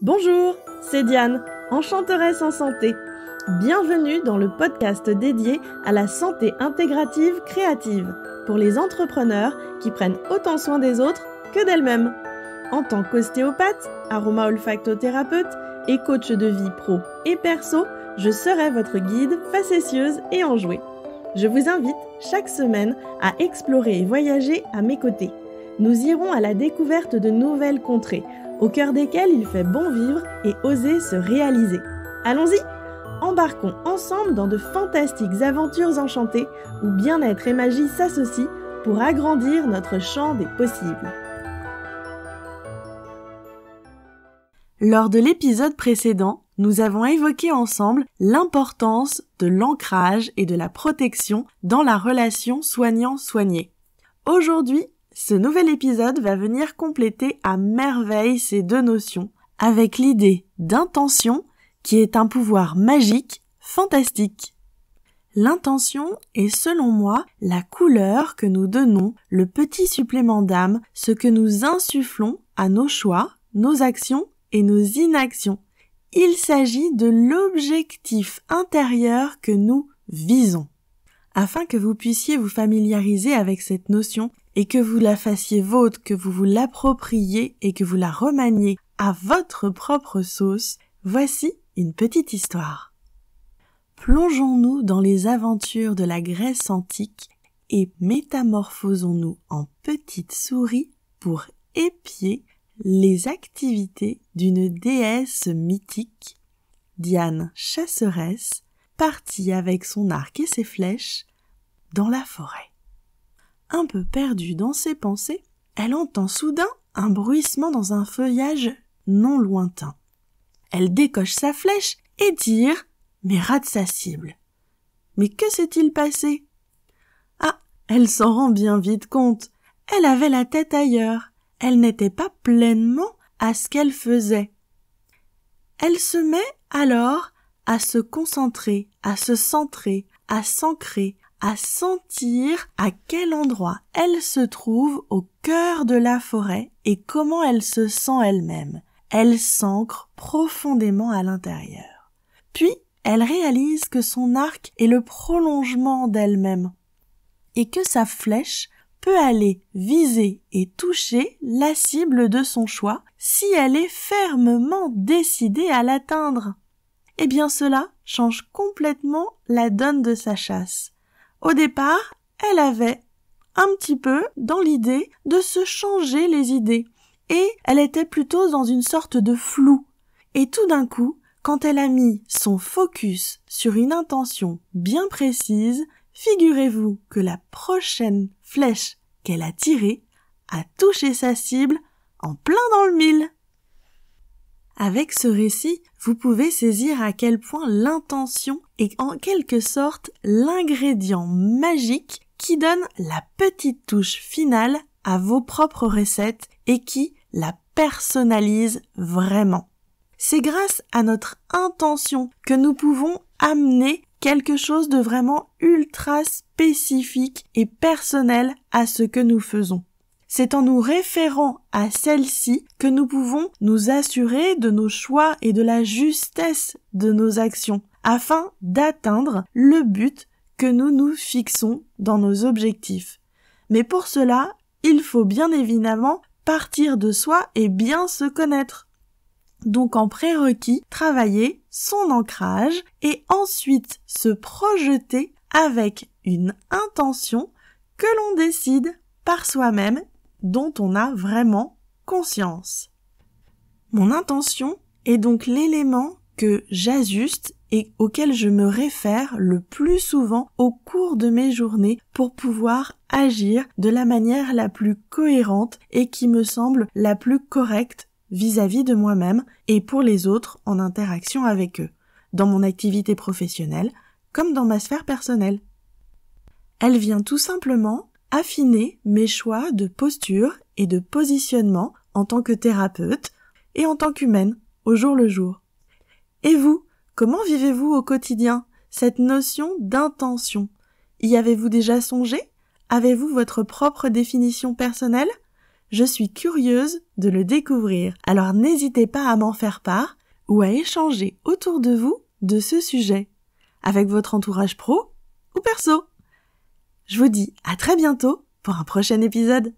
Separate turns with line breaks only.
Bonjour, c'est Diane, enchanteresse en santé. Bienvenue dans le podcast dédié à la santé intégrative créative pour les entrepreneurs qui prennent autant soin des autres que d'elles-mêmes. En tant qu'ostéopathe, aroma-olfactothérapeute et coach de vie pro et perso, je serai votre guide facétieuse et enjouée. Je vous invite chaque semaine à explorer et voyager à mes côtés. Nous irons à la découverte de nouvelles contrées, au cœur desquelles il fait bon vivre et oser se réaliser. Allons-y! Embarquons ensemble dans de fantastiques aventures enchantées où bien-être et magie s'associent pour agrandir notre champ des possibles. Lors de l'épisode précédent, nous avons évoqué ensemble l'importance de l'ancrage et de la protection dans la relation soignant-soigné. Aujourd'hui, ce nouvel épisode va venir compléter à merveille ces deux notions avec l'idée d'intention qui est un pouvoir magique, fantastique. L'intention est selon moi la couleur que nous donnons, le petit supplément d'âme, ce que nous insufflons à nos choix, nos actions et nos inactions. Il s'agit de l'objectif intérieur que nous visons. Afin que vous puissiez vous familiariser avec cette notion et que vous la fassiez vôtre, que vous vous l'appropriez et que vous la remaniez à votre propre sauce, voici une petite histoire. Plongeons-nous dans les aventures de la Grèce antique et métamorphosons-nous en petites souris pour épier les activités d'une déesse mythique, Diane chasseresse, partie avec son arc et ses flèches dans la forêt. Un peu perdue dans ses pensées, elle entend soudain un bruissement dans un feuillage non lointain. Elle décoche sa flèche et tire, mais rate sa cible. Mais que s'est-il passé? Ah, elle s'en rend bien vite compte. Elle avait la tête ailleurs. Elle n'était pas pleinement à ce qu'elle faisait. Elle se met alors à se concentrer, à se centrer, à s'ancrer, à sentir à quel endroit elle se trouve au cœur de la forêt et comment elle se sent elle-même. Elle s'ancre profondément à l'intérieur. Puis, elle réalise que son arc est le prolongement d'elle-même et que sa flèche peut aller viser et toucher la cible de son choix si elle est fermement décidée à l'atteindre. Eh bien, cela change complètement la donne de sa chasse. Au départ, elle avait un petit peu dans l'idée de se changer les idées et elle était plutôt dans une sorte de flou. Et tout d'un coup, quand elle a mis son focus sur une intention bien précise, figurez-vous que la prochaine flèche qu'elle a tirée a touché sa cible en plein dans le mille. Avec ce récit, vous pouvez saisir à quel point l'intention est en quelque sorte l'ingrédient magique qui donne la petite touche finale à vos propres recettes et qui la personnalise vraiment. C'est grâce à notre intention que nous pouvons amener quelque chose de vraiment ultra spécifique et personnel à ce que nous faisons. C'est en nous référant à celle-ci que nous pouvons nous assurer de nos choix et de la justesse de nos actions, afin d'atteindre le but que nous nous fixons dans nos objectifs. Mais pour cela, il faut bien évidemment partir de soi et bien se connaître. Donc en prérequis, travailler son ancrage et ensuite se projeter avec une intention que l'on décide par soi-même, dont on a vraiment conscience. Mon intention est donc l'élément que j'ajuste et auquel je me réfère le plus souvent au cours de mes journées pour pouvoir agir de la manière la plus cohérente et qui me semble la plus correcte vis-à-vis de moi-même et pour les autres en interaction avec eux, dans mon activité professionnelle comme dans ma sphère personnelle. Elle vient tout simplement affiner mes choix de posture et de positionnement en tant que thérapeute et en tant qu'humaine au jour le jour. Et vous, comment vivez-vous au quotidien cette notion d'intention? Y avez-vous déjà songé? Avez-vous votre propre définition personnelle? Je suis curieuse de le découvrir, alors n'hésitez pas à m'en faire part ou à échanger autour de vous de ce sujet, avec votre entourage pro ou perso. Je vous dis à très bientôt pour un prochain épisode.